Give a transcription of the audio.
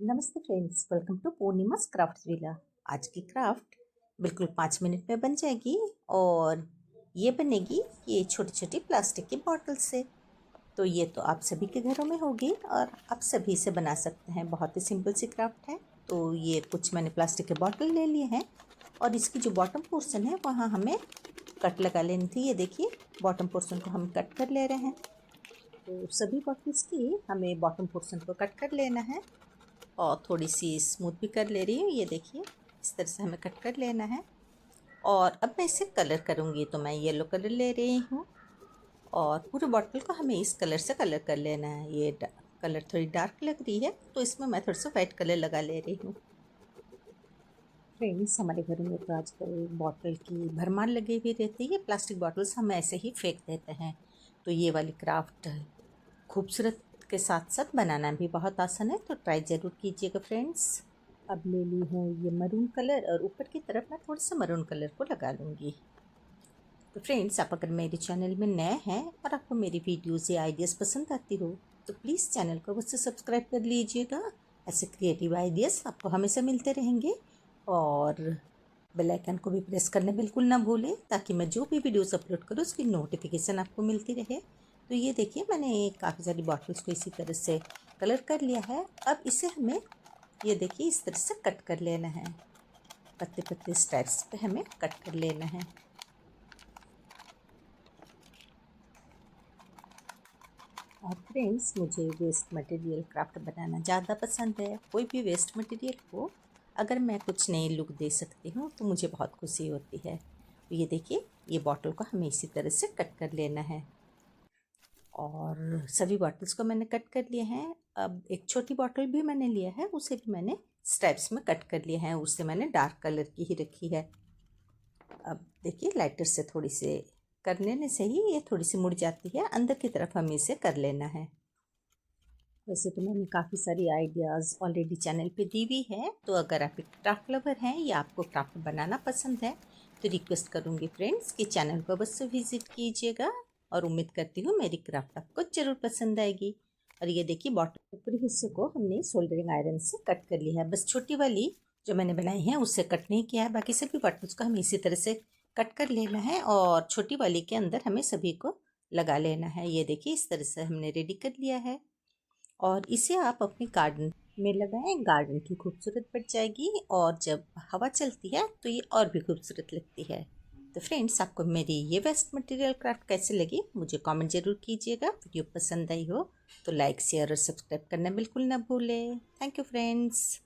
नमस्ते friends, welcome to Purnima's craft villa. आज की क्राफ्ट बिल्कुल 5 मिनट में बन जाएगी और ये बनेगी ये छोटी छोटी प्लास्टिक की बॉटल से। तो ये तो आप सभी के घरों में होगी और आप सभी से बना सकते हैं। बहुत ही सिंपल सी क्राफ्ट है। तो ये कुछ मैंने प्लास्टिक के बॉटल ले लिए हैं और इसकी जो बॉटम पोर्शन है वहाँ हमें कट लगा लेनी थी। ये देखिए, बॉटम पोर्शन को हम कट कर ले रहे हैं। तो सभी बॉटल्स की हमें बॉटम पोर्शन को कट कर लेना है और थोड़ी सी स्मूथ भी कर ले रही हूँ। ये देखिए, इस तरह से हमें कट कर लेना है। और अब मैं इसे कलर करूँगी, तो मैं येलो कलर ले रही हूँ और पूरे बॉटल को हमें इस कलर से कलर कर लेना है। ये कलर थोड़ी डार्क लग रही है तो इसमें मैं थोड़ा सा वाइट कलर लगा ले रही हूँ। फ्रेंड्स, हमारे घर में तो आजकल बॉटल की भरमार लगी हुई रहती है। प्लास्टिक बॉटल्स हम ऐसे ही फेंक देते हैं। तो ये वाली क्राफ्ट खूबसूरत के साथ साथ बनाना भी बहुत आसान है, तो ट्राई ज़रूर कीजिएगा फ्रेंड्स। अब ले ली हूँ ये मरून कलर और ऊपर की तरफ मैं थोड़ा सा मरून कलर को लगा लूँगी। तो फ्रेंड्स, आप अगर मेरे चैनल में नए हैं और आपको मेरी वीडियोज़ या आइडियाज़ पसंद आती हो तो प्लीज़ चैनल को अवश्य सब्सक्राइब कर लीजिएगा। ऐसे क्रिएटिव आइडियाज़ आपको हमेशा मिलते रहेंगे और बेल आइकन को भी प्रेस करना बिल्कुल ना भूलें, ताकि मैं जो भी वीडियोस अपलोड करूँ उसकी नोटिफिकेशन आपको मिलती रहे। तो ये देखिए, मैंने काफ़ी सारी बॉटल्स को इसी तरह से कलर कर लिया है। अब इसे हमें ये देखिए इस तरह से कट कर लेना है। पत्ते पत्ते स्टेप्स पे हमें कट कर लेना है। और फ्रेंड्स, मुझे वेस्ट मटेरियल क्राफ्ट बनाना ज़्यादा पसंद है। कोई भी वेस्ट मटेरियल को अगर मैं कुछ नई लुक दे सकती हूँ तो मुझे बहुत खुशी होती है। तो ये देखिए, ये बॉटल को हमें इसी तरह से कट कर लेना है और सभी बॉटल्स को मैंने कट कर लिए हैं। अब एक छोटी बॉटल भी मैंने लिया है, उसे भी मैंने स्टेप्स में कट कर लिए हैं। उसे मैंने डार्क कलर की ही रखी है। अब देखिए, लाइटर से थोड़ी से कर लेने से ही ये थोड़ी सी मुड़ जाती है। अंदर की तरफ हमें इसे कर लेना है। वैसे तो मैंने काफ़ी सारी आइडियाज़ ऑलरेडी चैनल पे दी हुई है, तो अगर आप एक क्राफ्ट लवर हैं या आपको क्राफ्ट बनाना पसंद है तो रिक्वेस्ट करूँगी फ्रेंड्स कि चैनल को अवश्य विजिट कीजिएगा और उम्मीद करती हूँ मेरी क्राफ्ट आपको ज़रूर पसंद आएगी। और ये देखिए, बॉटल ऊपरी हिस्से को हमने सोल्डरिंग आयरन से कट कर लिया है। बस छोटी वाली जो मैंने बनाई है उससे कट नहीं किया है। बाकी सभी बॉटल्स को हमें इसी तरह से कट कर लेना है और छोटी वाली के अंदर हमें सभी को लगा लेना है। ये देखिए, इस तरह से हमने रेडी कर लिया है और इसे आप अपने गार्डन में लगाएं। गार्डन की खूबसूरत बढ़ जाएगी और जब हवा चलती है तो ये और भी खूबसूरत लगती है। तो फ्रेंड्स, आपको मेरी ये वेस्ट मटेरियल क्राफ्ट कैसे लगी मुझे कमेंट ज़रूर कीजिएगा। वीडियो पसंद आई हो तो लाइक शेयर और सब्सक्राइब करना बिल्कुल ना भूलें। Thank you friends.